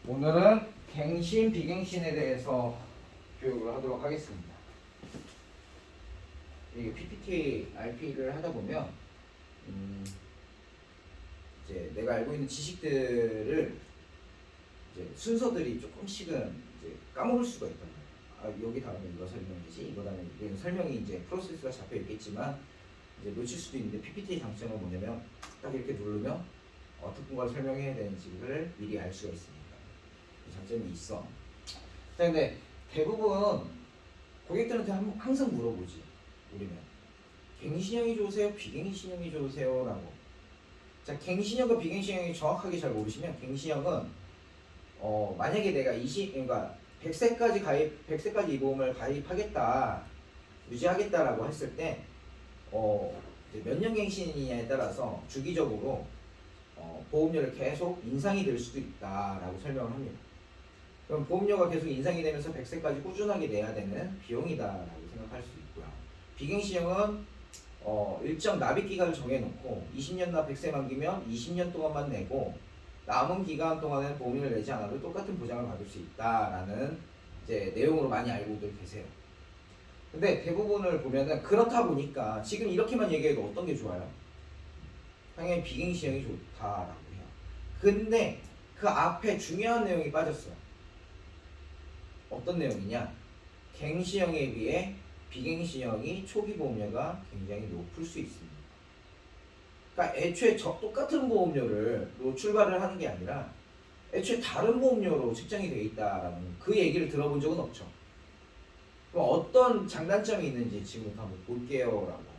오늘은 갱신, 비갱신에 대해서 교육을 하도록 하겠습니다. 이게 PPT, RP를 하다 보면 이제 내가 알고 있는 지식들을 이제 순서들이 조금씩은 이제 까먹을 수가 있단 말이에요. 아, 여기 다음에 이거 설명이지, 이거 다음에 이거 설명이 이제 프로세스가 잡혀 있겠지만 이제 놓칠 수도 있는데 PPT의 장점은 뭐냐면 딱 이렇게 누르면 어떤 걸 설명해야 되는지를 미리 알 수가 있습니다. 장점이 있어. 근데 대부분 고객들한테 항상 물어보지. 우리는 갱신형이 좋으세요? 비갱신형이 좋으세요? 라고. 자, 갱신형과 비갱신형이 정확하게 잘 모르시면 갱신형은 만약에 내가 그러니까 100세까지 이 보험을 가입하겠다, 유지하겠다라고 했을 때 몇 년 갱신이냐에 따라서 주기적으로 보험료를 계속 인상이 될 수도 있다라고 설명을 합니다. 그럼 보험료가 계속 인상이 되면서 100세까지 꾸준하게 내야 되는 비용이다라고 생각할 수 있고요. 비갱신형은 일정 납입 기간을 정해놓고 20년나 100세 만기면 20년 동안만 내고 남은 기간 동안에는 보험료를 내지 않아도 똑같은 보장을 받을 수 있다라는 이제 내용으로 많이 알고들 계세요. 근데 대부분을 보면은 그렇다 보니까 지금 이렇게만 얘기해도 어떤 게 좋아요? 당연히 비갱신형이 좋다라고 해요. 근데 그 앞에 중요한 내용이 빠졌어요. 어떤 내용이냐? 갱신형에 비해 비갱신형이 초기 보험료가 굉장히 높을 수 있습니다. 그러니까 애초에 똑같은 보험료로 출발을 하는 게 아니라 애초에 다른 보험료로 책정이 되어 있다라는 그 얘기를 들어본 적은 없죠. 그럼 어떤 장단점이 있는지 지금부터 한번 볼게요라고.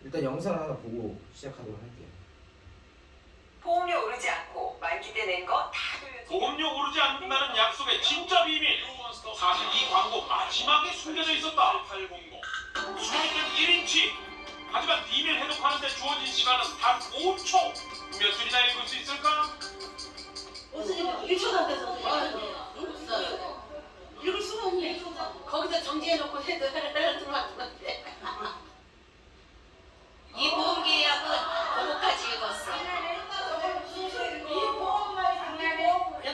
일단 영상을 하나 보고 시작하도록 할게요. 보험료 오르지 않고 만기 때 낸 거 다 돌려주고 보험료 오르지 않는다는 약속의 진짜 비밀. 사실 이 광고 마지막에 숨겨져 있었다. 800 수익은 1인치. 하지만 비밀 해독하는데 주어진 시간은 단 5초. 몇 줄이나 읽을 수 있을까? 무슨 1초도 안 돼서 읽을 수가 없네. 거기다 정지해놓고 해도 들어왔는데 이 보험 계약은 그거까지 읽었어.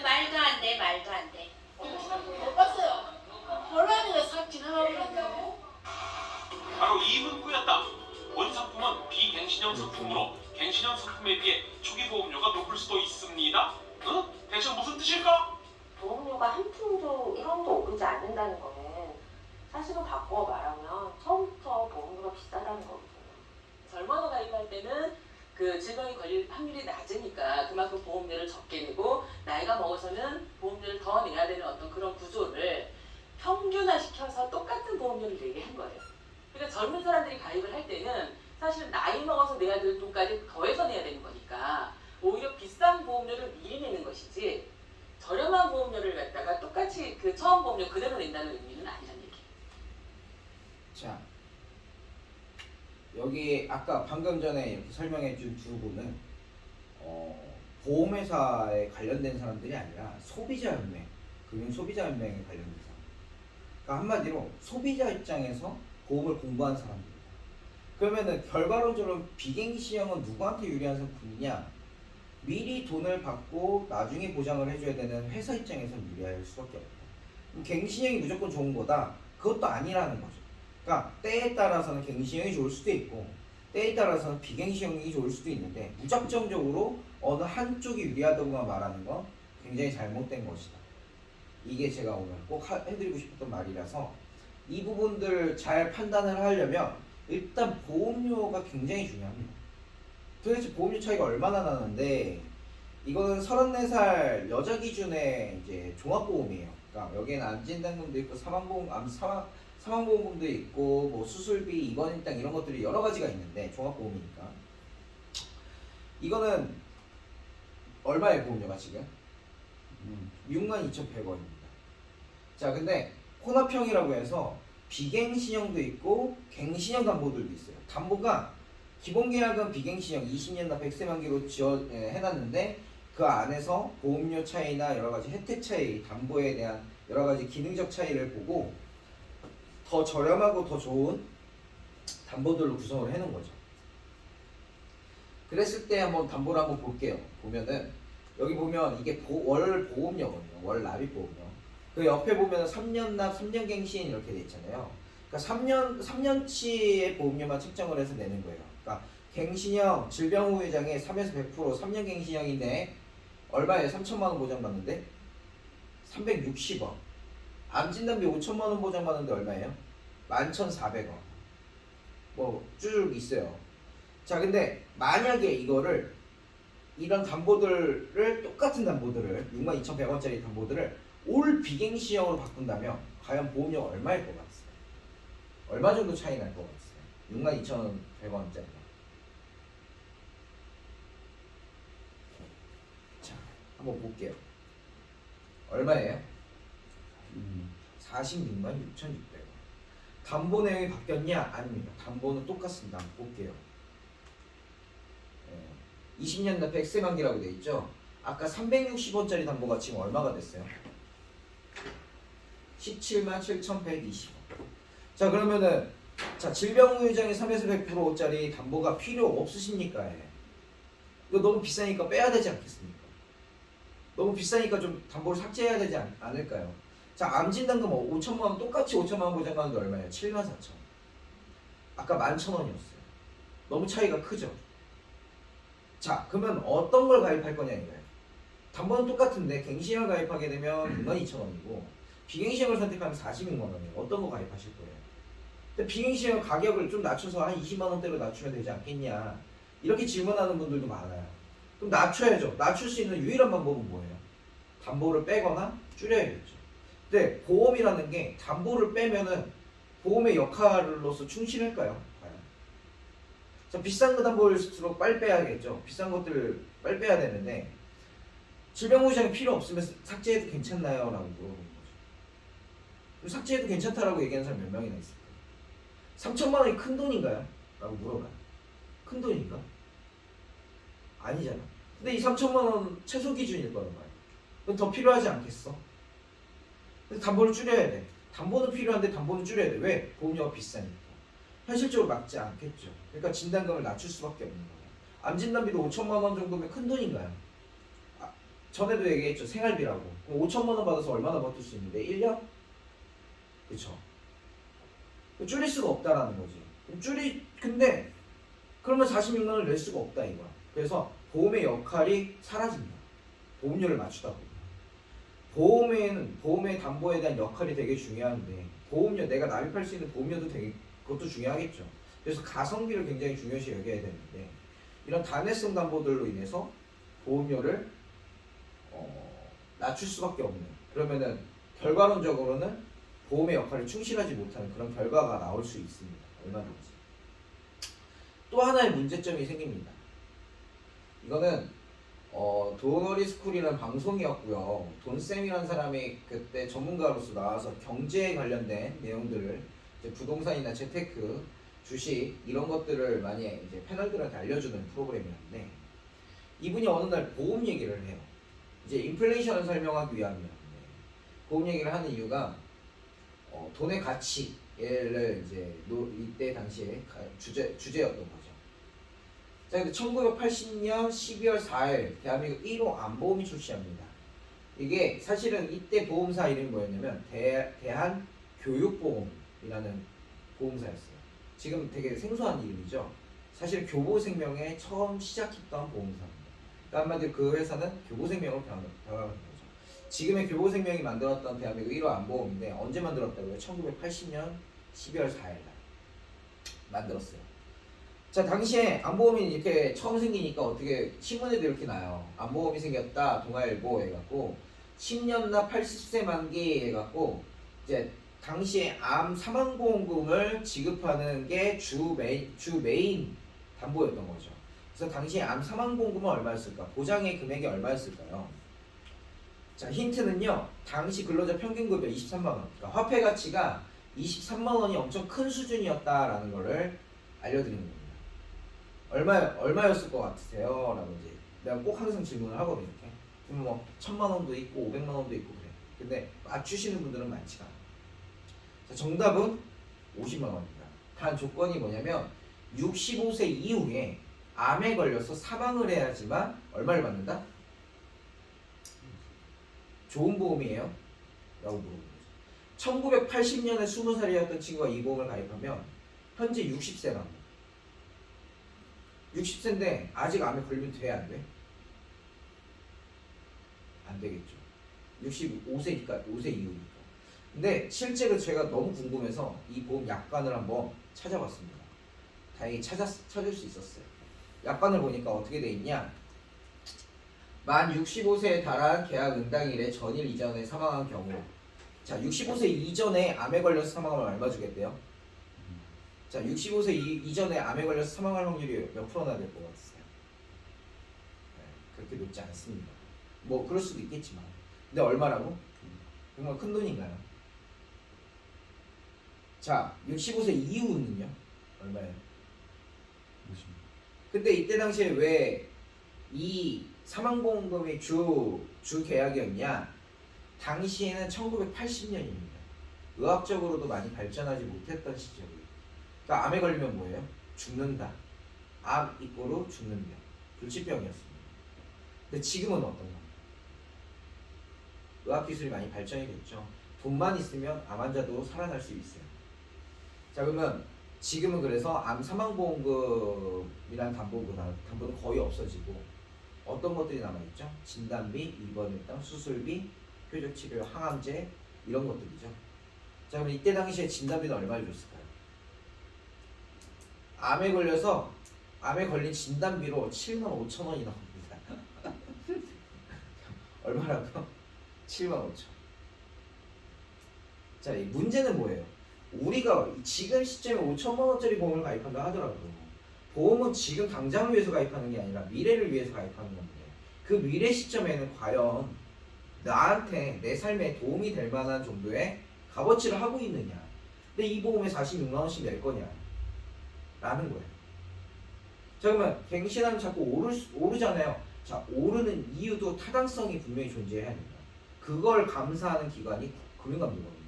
말도 안 돼, 말도 안 돼. 못 봤어요. 혼란이가 싹 지나가버렸네. 바로 이 문구였다. 본 상품은 비갱신형 상품으로 갱신형 상품에 비해 초기 보험료가 높을 수도 있습니다. 응? 대체 무슨 뜻일까? 보험료가 한 푼도 1원도 오르지 않는다는 거는 사실은 바꿔 말하면 처음부터 보험료가 비싸다는 거거든요. 젊어서 가입할 때는 그 질병이 걸릴 확률이 낮으니까 그만큼 보험료를 적게 내고 나이가 먹어서는 보험료를 더 내야 되는 어떤 그런 구조를 평균화시켜서 똑같은 보험료를 내게 한 거예요. 그러니까 젊은 사람들이 가입을 할 때는 사실 나이 먹어서 내야 될 돈까지 더해서 내야 되는 거니까 오히려 비싼 보험료를 미리 내는 것이지 저렴한 보험료를 갖다가 똑같이 그 처음 보험료 그대로 낸다는 의미는 아니라는 얘기예요. 자, 여기 아까 방금 전에 이렇게 설명해 준 두 분은 보험회사에 관련된 사람들이 아니라 소비자연맹, 금융소비자연맹에 관련된 사람. 그러니까 한마디로 소비자 입장에서 보험을 공부한 사람들이다. 그러면은 결과론적으로 비갱신형은 누구한테 유리한 상품이냐? 미리 돈을 받고 나중에 보장을 해줘야 되는 회사 입장에서는 유리할 수밖에 없다. 갱신형이 무조건 좋은 거다? 그것도 아니라는 거죠. 그러니까 때에 따라서는 갱신형이 좋을 수도 있고 때에 따라서는 비갱신형이 좋을 수도 있는데 무작정적으로 어느 한쪽이 유리하다고만 말하는 건 굉장히 잘못된 것이다. 이게 제가 오늘 꼭 해드리고 싶었던 말이라서 이 부분들 잘 판단을 하려면 일단 보험료가 굉장히 중요합니다. 도대체 보험료 차이가 얼마나 나는데 이거는 34살 여자 기준의 이제 종합보험이에요. 그러니까 여기에는 안진단금도 있고 사망보험금도 있고 뭐 수술비, 입원일당 이런 것들이 여러 가지가 있는데 종합보험이니까 이거는 얼마의 보험료가 지금? 62,100원입니다. 자, 근데 혼합형이라고 해서 비갱신형도 있고 갱신형 담보들도 있어요. 담보가 기본계약은 비갱신형 20년나 100세 만기로 해놨는데 그 안에서 보험료 차이나 여러가지 혜택 차이, 담보에 대한 여러가지 기능적 차이를 보고 더 저렴하고 더 좋은 담보들로 구성을 해놓은 거죠. 그랬을 때 한번 담보를 한번 볼게요. 보면은 여기 보면 이게 월 보험료거든요. 월 납입 보험료. 그 옆에 보면 3년 납, 3년 갱신 이렇게 돼 있잖아요. 그러니까 3년치의 보험료만 책정을 해서 내는 거예요. 그러니까 갱신형 질병 후 예정에 3에서 100% 3년 갱신형인데 얼마에 3천만 원 보장받는데 360원. 암 진단비 5천만 원 보장받는데 얼마예요? 11,400원. 뭐 쭉 있어요. 자, 근데 만약에 이거를 이런 담보들을 똑같은 담보들을 62,100원짜리 담보들을 올 비갱신형으로 바꾼다면 과연 보험료가 얼마일 것 같으세요? 얼마 정도 차이 날 것 같으세요? 62,100원짜리. 자, 한번 볼게요. 얼마예요? 46만 6,600원. 담보 내용이 바뀌었냐? 아닙니다. 담보는 똑같습니다. 한번 볼게요. 20년 납 100세 만기라고 돼 있죠? 아까 360원짜리 담보가 지금 얼마가 됐어요? 17만 7,120원. 자, 그러면은 자, 질병 후 예정에 3에서 100%짜리 담보가 필요 없으십니까? 이거 너무 비싸니까 빼야 되지 않겠습니까? 너무 비싸니까 좀 담보를 삭제해야 되지 않을까요? 자, 암 진단금 5천만 원 똑같이 5천만 원 보장받는데 얼마예요? 7만 4천 원. 아까 11,000원이었어요. 너무 차이가 크죠? 자, 그러면 어떤 걸 가입할 거냐 이거예요. 담보는 똑같은데 갱신형을 가입하게 되면 62,000원이고 비갱신형을 선택하면 46만 원이에요. 어떤 거 가입하실 거예요? 근데 비갱신형 가격을 좀 낮춰서 한 20만 원대로 낮추면 되지 않겠냐 이렇게 질문하는 분들도 많아요. 그럼 낮춰야죠. 낮출 수 있는 유일한 방법은 뭐예요? 담보를 빼거나 줄여야겠죠. 근데 보험이라는 게 담보를 빼면은 보험의 역할로서 충실할까요? 과연? 자, 비싼 거 담보일수록 빨리 빼야겠죠. 비싼 것들을 빨리 빼야 되는데 질병 후 예정이 필요 없으면 삭제해도 괜찮나요? 라고 물어보는 거죠. 그럼 삭제해도 괜찮다라고 얘기하는 사람 몇 명이나 있을까요? 3천만 원이 큰 돈인가요? 라고 물어봐요. 큰 돈인가? 아니잖아. 근데 이 3천만 원 최소 기준일 거란 말이야. 그럼 더 필요하지 않겠어? 근데 담보를 줄여야 돼. 담보는 필요한데 담보는 줄여야 돼. 왜? 보험료가 비싸니까. 현실적으로 맞지 않겠죠. 그러니까 진단금을 낮출 수밖에 없는 거예요. 암 진단비도 5천만 원 정도면 큰 돈인가요? 전에도 얘기했죠. 생활비라고. 그럼 5천만 원 받아서 얼마나 버틸 수 있는데? 1년? 그쵸? 줄일 수가 없다라는 거지. 근데 그러면 46만 원을 낼 수가 없다 이거야. 그래서 보험의 역할이 사라집니다. 보험료를 맞추다 보면. 보험의 담보에 대한 역할이 되게 중요한데 보험료, 내가 납입할 수 있는 보험료도 되게 그것도 중요하겠죠. 그래서 가성비를 굉장히 중요시 여겨야 되는데 이런 단회성 담보들로 인해서 보험료를 낮출 수밖에 없는, 그러면은 결과론적으로는 보험의 역할을 충실하지 못하는 그런 결과가 나올 수 있습니다. 얼마든지. 또 하나의 문제점이 생깁니다. 이거는 도너리 스쿨이라는 방송이었고요. 돈쌤이라는 사람이 그때 전문가로서 나와서 경제에 관련된 내용들을 이제 부동산이나 재테크, 주식 이런 것들을 많이 이제 패널들한테 알려주는 프로그램이었는데 이분이 어느 날 보험 얘기를 해요. 이제 인플레이션을 설명하기 위함이었는데 보험 얘기를 하는 이유가 돈의 가치를 이제 이때 당시에 주제였던 거죠. 자, 근데 1980년 12월 4일 대한민국 1호 암보험이 출시합니다. 이게 사실은 이때 보험사 이름이 뭐였냐면 대한교육보험이라는 보험사였어요. 지금 되게 생소한 이름이죠. 사실 교보생명에 처음 시작했던 보험사입니다. 그러니까 한마디로 그 회사는 교보생명으로 변화한 거죠. 지금의 교보생명이 만들었던 대한민국 1호 암보험인데 언제 만들었다고요? 1980년 12월 4일 날 만들었어요. 자, 당시에 암보험이 이렇게 처음 생기니까 어떻게 신문에도 이렇게 나요. 암보험이 생겼다, 동아일보 해갖고 10년 납 80세 만기 해갖고 이제 당시에 암 사망보험금을 지급하는 게 주 메인 담보였던 거죠. 그래서 당시에 암 사망보험금은 얼마였을까? 보장의 금액이 얼마였을까요? 자, 힌트는요. 당시 근로자 평균급여 23만 원. 그러니까 화폐 가치가 23만 원이 엄청 큰 수준이었다라는 거를 알려드리는 겁니다. 얼마였을 것 같으세요? 라고 이제 내가 꼭 항상 질문을 하거든요. 이렇게. 그럼 뭐 1,000만 원도 있고 500만 원도 있고 그래. 근데 맞추시는 분들은 많지가 않아요. 자, 정답은 50만 원입니다. 단 조건이 뭐냐면 65세 이후에 암에 걸려서 사망을 해야지만 얼마를 받는다? 좋은 보험이에요? 라고 물어보는 거죠. 1980년에 20살이었던 친구가 이 보험을 가입하면 현재 60세랍니다. 60세인데 아직 암에 걸리면 돼? 안 돼? 안 되겠죠. 65세니까 5세 이후니까. 근데 실제로 제가 너무 궁금해서 이 보험 약관을 한번 찾아봤습니다. 다행히 찾을 수 있었어요. 약관을 보니까 어떻게 돼 있냐? 만 65세에 달한 계약 응당일에 전일 이전에 사망한 경우, 자 65세 이전에 암에 걸려서 사망하면 얼마 주겠대요? 자 65세 이전에 암에 걸려서 사망할 확률이 몇 프로나 될 것 같으세요? 네, 그렇게 높지 않습니다. 뭐 그럴 수도 있겠지만, 근데 얼마라고? 정말 큰 돈인가요? 자 65세 이후는요? 얼마예요? 근데 이때 당시에 왜 이 사망보험금이 주 계약이었냐? 당시에는 1980년입니다. 의학적으로도 많이 발전하지 못했던 시절이에요. 그러니까 암에 걸리면 뭐예요? 죽는다. 암 이꼬르 죽는 병. 불치병이었습니다. 근데 지금은 어떤가? 의학기술이 많이 발전이 됐죠. 돈만 있으면 암 환자도 살아날 수 있어요. 자 그러면 지금은 그래서 암 사망보험금이라는 담보는 거의 없어지고 어떤 것들이 남아있죠? 진단비, 입원일당, 수술비, 표적치료, 항암제 이런 것들이죠. 자 그럼 이때 당시에 진단비는 얼마를 줬을까요? 암에 걸린 진단비로 75,000원이 나옵니다. 얼마라고요? 75,000원. 자, 이 문제는 뭐예요? 우리가 지금 시점에 5천만 원짜리 보험을 가입한다 하더라도 보험은 지금 당장을 위해서 가입하는 게 아니라 미래를 위해서 가입하는 건데 그 미래 시점에는 과연 나한테 내 삶에 도움이 될 만한 정도의 값어치를 하고 있느냐, 근데 이 보험에 46만 원씩 낼 거냐 라는 거예요. 자 그러면 갱신하면 자꾸 오르잖아요. 자 오르는 이유도 타당성이 분명히 존재해야 됩니다. 그걸 감사하는 기관이 금융감독원입니다.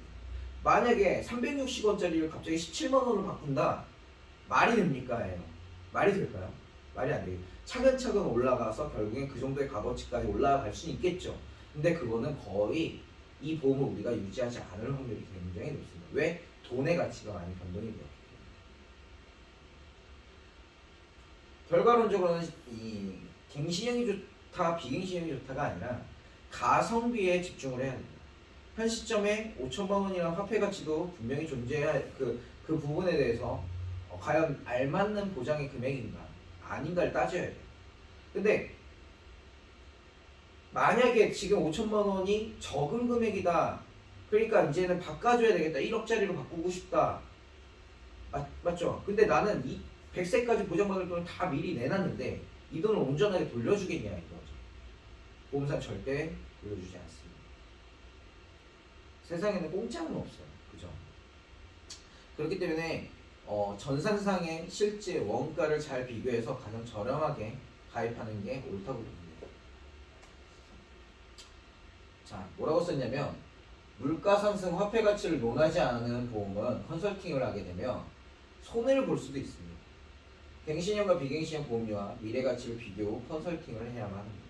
만약에 360원짜리를 갑자기 17만 원으로 바꾼다, 말이 됩니까? 말이 될까요? 말이 안 돼요. 차근차근 올라가서 결국엔 그 정도의 값어치까지 올라갈 수는 있겠죠. 근데 그거는 거의 이 보험을 우리가 유지하지 않을 확률이 굉장히 높습니다. 왜? 돈의 가치가 많이 변동이 되었기 때문에. 결과론적으로는 이 갱신형이 좋다, 비갱신형이 좋다가 아니라 가성비에 집중을 해야 됩니다. 현 시점에 5천만 원이라는 화폐 가치도 분명히 존재해야 그 부분에 대해서 과연 알맞는 보장의 금액인가 아닌가를 따져야 돼요. 근데 만약에 지금 5천만 원이 적은 금액이다, 그러니까 이제는 바꿔줘야 되겠다, 1억짜리로 바꾸고 싶다, 맞죠? 근데 나는 이 100세까지 보장받을 돈을 다 미리 내놨는데 이 돈을 온전하게 돌려주겠냐 이거죠. 보험사 절대 돌려주지 않습니다. 세상에는 공짜는 없어요. 그죠? 그렇기 때문에 전산상의 실제 원가를 잘 비교해서 가장 저렴하게 가입하는 게 옳다고 봅니다. 자, 뭐라고 썼냐면 물가 상승 화폐 가치를 논하지 않는 보험은 컨설팅을 하게 되면 손해를 볼 수도 있습니다. 갱신형과 비갱신형 보험료와 미래 가치를 비교 후 컨설팅을 해야만 합니다.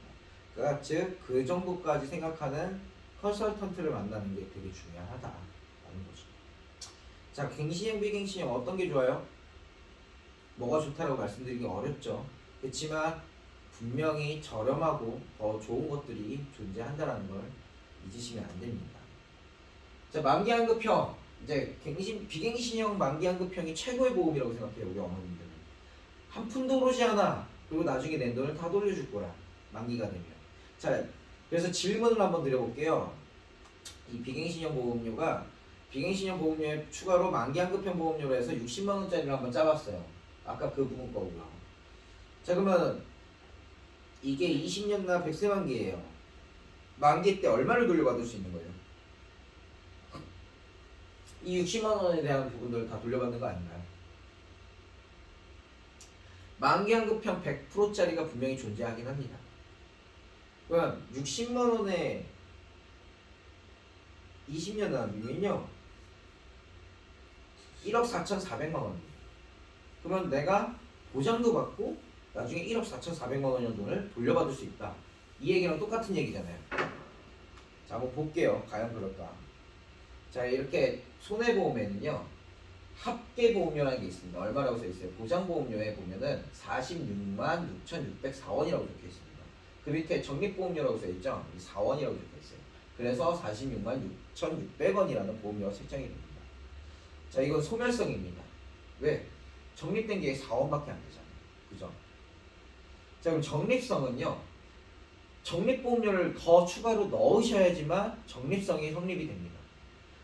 그러니까 즉 그 정도까지 생각하는 컨설턴트를 만나는 게 되게 중요하다라는 거죠. 자, 갱신형, 비갱신형 어떤 게 좋아요? 뭐가 좋다라고 말씀드리기 어렵죠. 그렇지만 분명히 저렴하고 더 좋은 것들이 존재한다는 걸 잊으시면 안 됩니다. 자, 만기환급형, 이제 비갱신형 만기환급형이 최고의 보험이라고 생각해요. 우리 어머님들은 한 푼도 오르지 않아. 그리고 나중에 낸 돈을 다 돌려줄 거라, 만기가 되면. 자, 그래서 질문을 한번 드려볼게요. 이 비갱신형 보험료가 비갱신형 보험료에 추가로 만기환급형 보험료로 해서 60만 원짜리를 한번 짜봤어요. 아까 그 부분 거고요. 자, 그러면 이게 20년나 100세 만기예요. 만기 때 얼마를 돌려받을 수 있는 거예요? 이 60만 원에 대한 부분들을 다 돌려받는 거 아닌가요? 만기환급형 100%짜리가 분명히 존재하긴 합니다. 그럼 60만 원에 20년 나누면요 1억 4,400만 원입니다. 그러면 내가 보장도 받고 나중에 1억 4,400만 원의 돈을 돌려받을 수 있다. 이 얘기랑 똑같은 얘기잖아요. 자, 한번 볼게요. 과연 그럴까? 자, 이렇게 손해보험에는요, 합계보험료라는 게 있습니다. 얼마라고 써 있어요? 보장보험료에 보면은 46만 6,604원이라고 적혀 있습니다. 그 밑에 적립보험료라고 써 있죠? 4원이라고 적혀 있어요. 그래서 46만 6,600원이라는 보험료가 책정이 됩니다. 자, 이건 소멸성입니다. 왜? 적립된 게 4원밖에 안 되잖아요. 그죠? 자, 그럼 적립성은요, 적립보험료를 더 추가로 넣으셔야지만 적립성이 성립이 됩니다.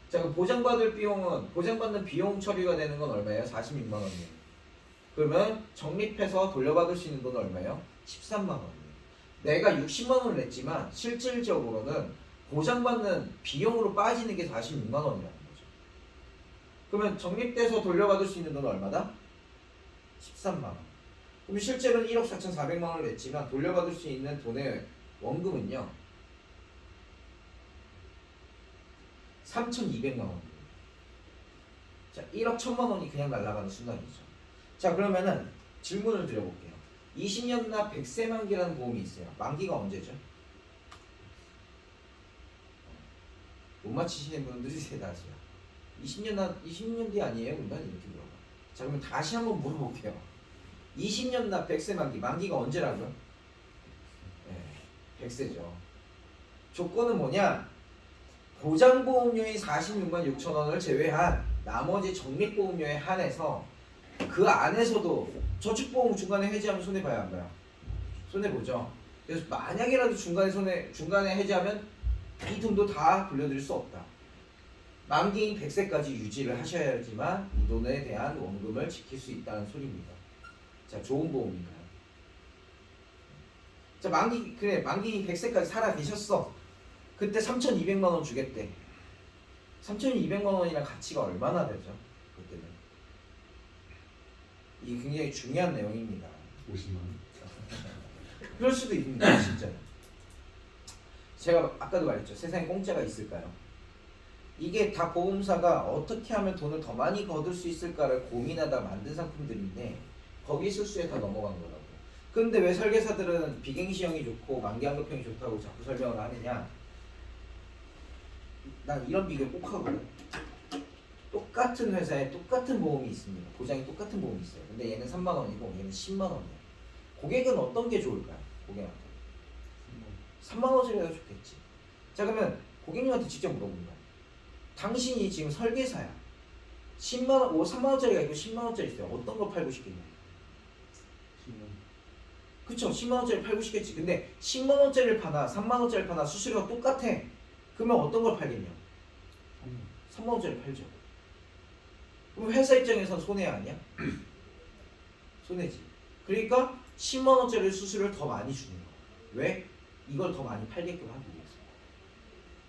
자, 그럼 보장받는 비용 처리가 되는 건 얼마예요? 46만 원이에요. 그러면 적립해서 돌려받을 수 있는 돈은 얼마예요? 13만 원이에요. 내가 60만 원을 냈지만 실질적으로는 보장받는 비용으로 빠지는 게 46만 원이라는 거죠. 그러면 적립돼서 돌려받을 수 있는 돈은 얼마다? 13만 원. 그럼 실제로는 1억 4,400만 원을 냈지만 돌려받을 수 있는 돈의 원금은요, 3,200만 원입니다. 자, 1억 1,000만 원이 그냥 날아가는 순간이죠. 자, 그러면은 질문을 드려볼게요. 20년 납 100세 만기라는 보험이 있어요. 만기가 언제죠? 못 맞히시는 분들이 대다수야. 20년 뒤 아니에요? 그러면 이렇게 물어봐. 자, 그러면 다시 한번 물어볼게요. 20년 납 100세 만기가 언제라고요? 네, 100세죠. 조건은 뭐냐? 보장보험료인 46만 6천 원을 제외한 나머지 적립보험료에 한해서 그 안에서도 저축보험 중간에 해지하면 손해봐야 안 봐요? 손해보죠. 그래서 만약이라도 중간에 해지하면 이 돈도 다 돌려드릴 수 없다. 만기인 100세까지 유지를 하셔야지만 이 돈에 대한 원금을 지킬 수 있다는 소리입니다. 자, 좋은 보험인가요? 자, 만기인 100세까지 살아 계셨어. 그때 3,200만 원 주겠대. 3,200만 원이랑 가치가 얼마나 되죠? 그때는. 이게 굉장히 중요한 내용입니다. 50만 원. 그럴 수도 있습니다, 진짜. 제가 아까도 말했죠. 세상에 공짜가 있을까요? 이게 다 보험사가 어떻게 하면 돈을 더 많이 거둘 수 있을까를 고민하다 만든 상품들인데 거기 실수에 다 넘어간 거라고. 그런데 왜 설계사들은 비갱시형이 좋고 만기환급형이 좋다고 자꾸 설명을 하느냐? 난 이런 비교 꼭 하거든. 똑같은 회사에 똑같은 보험이 있습니다. 보장이 똑같은 보험이 있어요. 근데 얘는 3만 원이고 얘는 10만 원이에요. 고객은 어떤 게 좋을까요? 고객한테 3만 원짜리가 좋겠지. 자, 그러면 고객님한테 직접 물어본다. 당신이 지금 설계사야. 10만 원, 3만 원짜리가 있고 10만 원짜리 있어요. 어떤 걸 팔고 싶겠냐? 10만 원. 그쵸? 10만 원짜리 팔고 싶겠지. 근데 10만 원짜리를 파나 3만 원짜리 파나 수수료가 똑같아. 그러면 어떤 걸 팔겠냐? 3만 원짜리 팔죠. 그럼 회사 입장에선 손해 아니야? 손해지. 그러니까 10만 원짜리 수수료를 더 많이 주는 거야. 왜? 이걸 더 많이 팔게끔 하기 위해서.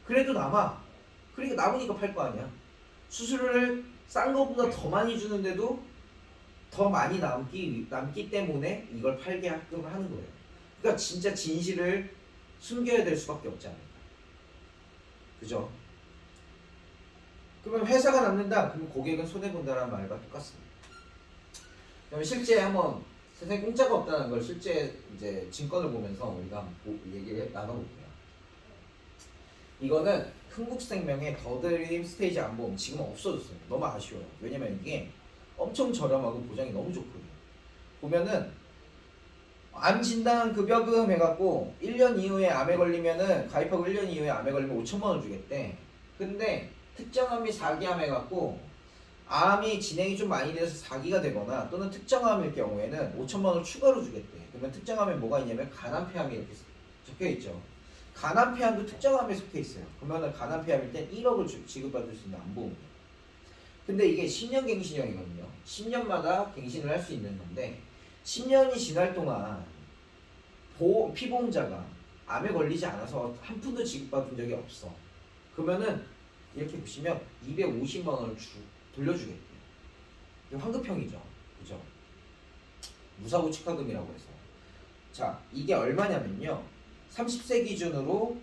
그래도 남아. 그러니까 남으니까 팔 거 아니야. 수수료를 싼 거보다 더 많이 주는데도 더 많이 남기 때문에 이걸 팔게 하게끔 하는 거예요. 그러니까 진짜 진실을 숨겨야 될 수밖에 없지 않을까. 그죠? 그러면 회사가 남는다. 그럼 고객은 손해본다는 말과 똑같습니다. 그러면 실제 한번 세상에 공짜가 없다는 걸 실제 이제 증권을 보면서 우리가 한번 얘기를 나눠볼게요. 이거는 흥국생명의 더드림 스테이지 안보험 지금 없어졌어요. 너무 아쉬워요. 왜냐면 이게 엄청 저렴하고 보장이 너무 좋거든요. 보면은 암 진단 급여금 해갖고 1년 이후에 암에 걸리면은 가입하고 1년 이후에 암에 걸리면 5천만 원 주겠대. 근데 특정암이 4기암 해갖고 암이 진행이 좀 많이 돼서 4기가 되거나 또는 특정암일 경우에는 5천만 원을 추가로 주겠대. 그러면 특정암에 뭐가 있냐면 간암폐암이 이렇게 적혀있죠. 간암폐암도 특정암에 속해 있어요. 그러면 간암폐암일 땐 1억을 지급받을 수 있는 암보험이에요. 근데 이게 10년 갱신형이거든요. 10년마다 갱신을 할 수 있는 건데 10년이 지날 동안 피보험자가 암에 걸리지 않아서 한 푼도 지급받은 적이 없어. 그러면은 이렇게 보시면 250만 원을 돌려주겠대요. 이게 환급형이죠. 그죠? 무사고 축하금이라고 해서. 자, 이게 얼마냐면요. 30세 기준으로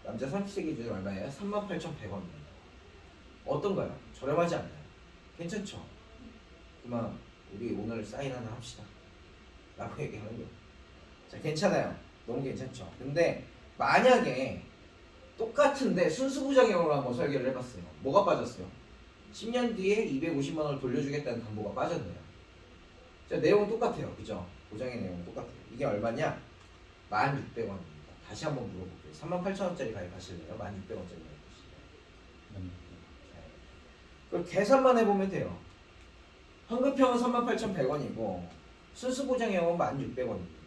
남자 30세 기준으로 얼마예요? 38,100원입니다. 어떤가요? 저렴하지 않나요? 괜찮죠? 그만 우리 오늘 사인 하나 합시다. 라고 얘기하는 거예요. 자, 괜찮아요. 너무 괜찮죠? 근데 만약에 똑같은데 순수부정형으로 한번 설계를 해봤어요. 뭐가 빠졌어요? 10년 뒤에 250만 원을 돌려주겠다는 담보가 빠졌네요. 자, 내용은 똑같아요. 그죠? 보장의 내용은 똑같아요. 이게 얼마냐? 1,600원입니다. 다시 한번 물어볼게요. 38,000원짜리 가입하실래요? 1,600원짜리 가입하실래요? 그럼 계산만 해보면 돼요. 환급형은 38,100원이고 순수보장형은 1,600원입니다.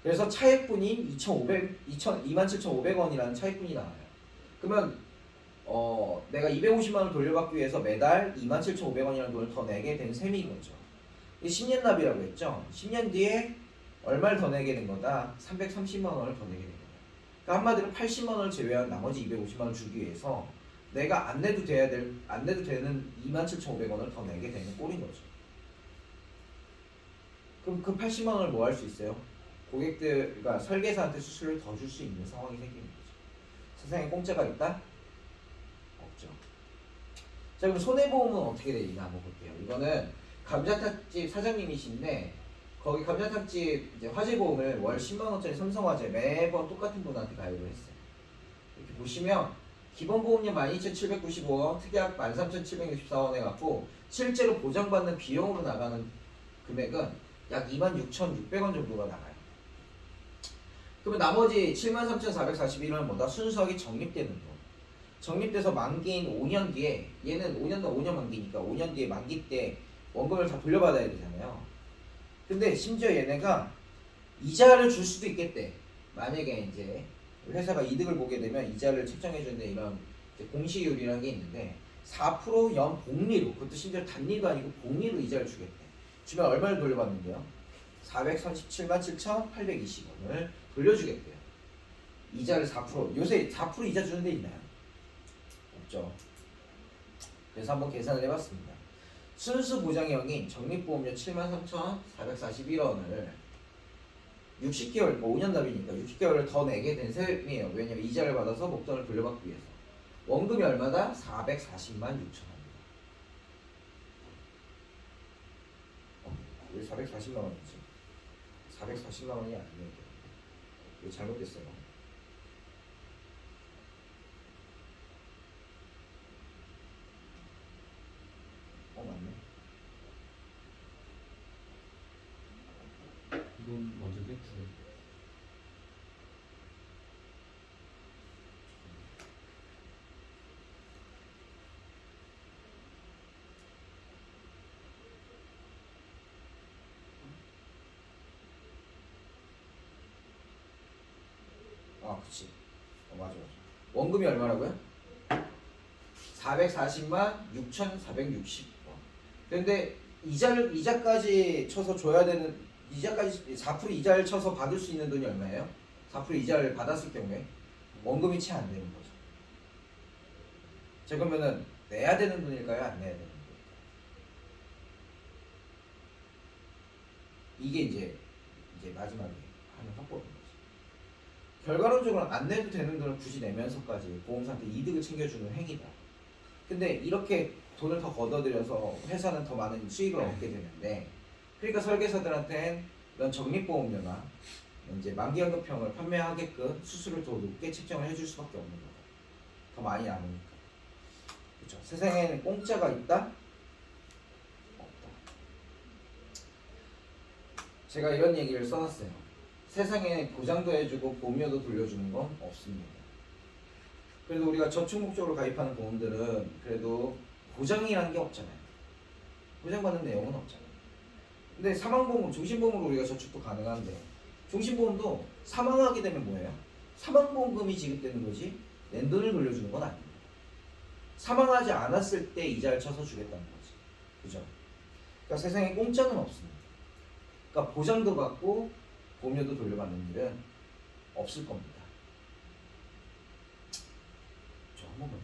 그래서 차액분이 27,500원이라는 차액분이 나와요. 그러면 내가 250만 원을 돌려받기 위해서 매달 27,500원이라는 돈을 더 내게 된 셈인 거죠. 이 10년 납이라고 했죠. 10년 뒤에 얼마를 더 내게 된 거다? 330만 원을 더 내게 된 거다. 그러니까 한마디로 80만 원을 제외한 나머지 250만 원을 주기 위해서 내가 안 내도 되는 27,500원을 더 내게 되는 꼴인 거죠. 그럼 그 80만 원을 뭐 할 수 있어요? 고객들, 그러니까 설계사한테 수수료를 더 줄 수 있는 상황이 생기는 거죠. 세상에 공짜가 있다? 없죠. 자, 그럼 손해보험은 어떻게 되나 한번 볼게요. 이거는 감자탕집 사장님이신데 거기 감자탕집 이제 화재보험을 월 10만 원짜리 삼성화재 매번 똑같은 분한테 가입을 했어요. 이렇게 보시면 기본보험료 12,795원, 특약 13,764원 해갖고 실제로 보장받는 비용으로 나가는 금액은 약 26,600원 정도가 나가요. 그러면 나머지 73,441원은 뭐다? 순수하게 적립되는 돈. 적립돼서 만기인 5년 뒤에, 얘는 5년 만기니까 5년 뒤에 만기 때 원금을 다 돌려받아야 되잖아요. 근데 심지어 얘네가 이자를 줄 수도 있겠대. 만약에 이제 회사가 이득을 보게 되면 이자를 책정해주는 이런 이제 공시율이라는 게 있는데 4% 연 복리로, 그것도 심지어 단리도 아니고 복리로 이자를 주겠대. 주면 얼마를 돌려받는데요? 437만 7,820원을 돌려주겠대요. 이자를 4%, 요새 4% 이자 주는 데 있나요? 없죠. 그래서 한번 계산을 해봤습니다. 순수 보장형인 적립보험료 73,441원을 60개월, 5년 납이니까 60개월을 더 내게 된 셈이에요. 왜냐면 이자를 받아서 목돈을 돌려받기 위해서. 원금이 얼마다? 440만 6천원입니다. 왜 440만 원이지? 440만 원이 아니에요. 이거 잘못됐어요. 맞네. 이건 먼저 냈어요. 아, 그치. 맞아. 원금이 얼마라고요? 440만 6,460원. 근데 이자까지 쳐서 줘야 되는, 이자까지 4% 이자를 쳐서 받을 수 있는 돈이 얼마예요? 4% 이자를 받았을 경우에 원금이 채 안 되는 거죠. 자, 그러면은 내야 되는 돈일까요? 안 내야 되는 돈일까요? 이게 이제 마지막에 하는 확보인 거죠. 결과론적으로 안 내도 되는 돈을 굳이 내면서까지 보험사한테 이득을 챙겨주는 행위다. 근데 이렇게 돈을 더 걷어들여서 회사는 더 많은 수익을 얻게 되는데, 그러니까 설계사들한테는 이런 적립보험료나 이제 만기연금형을 판매하게끔 수수료를 더 높게 책정을 해줄 수밖에 없는 거다. 더 많이 남으니까. 그렇죠. 세상에는 공짜가 있다? 없다. 제가 이런 얘기를 써놨어요. 세상에 보장도 해주고 보험료도 돌려주는 건 없습니다. 그래도 우리가 저축 목적으로 가입하는 보험들은 그래도 보장이라는 게 없잖아요. 보장받는 내용은 없잖아요. 근데 사망보험, 종신보험으로 우리가 저축도 가능한데, 종신보험도 사망하게 되면 뭐예요? 사망보험금이 지급되는 거지 낸 돈을 돌려주는 건 아닙니다. 사망하지 않았을 때 이자를 쳐서 주겠다는 거지. 그죠? 그러니까 세상에 공짜는 없습니다. 그러니까 보장도 받고 보험료도 돌려받는 일은 없을 겁니다. 저 한 번만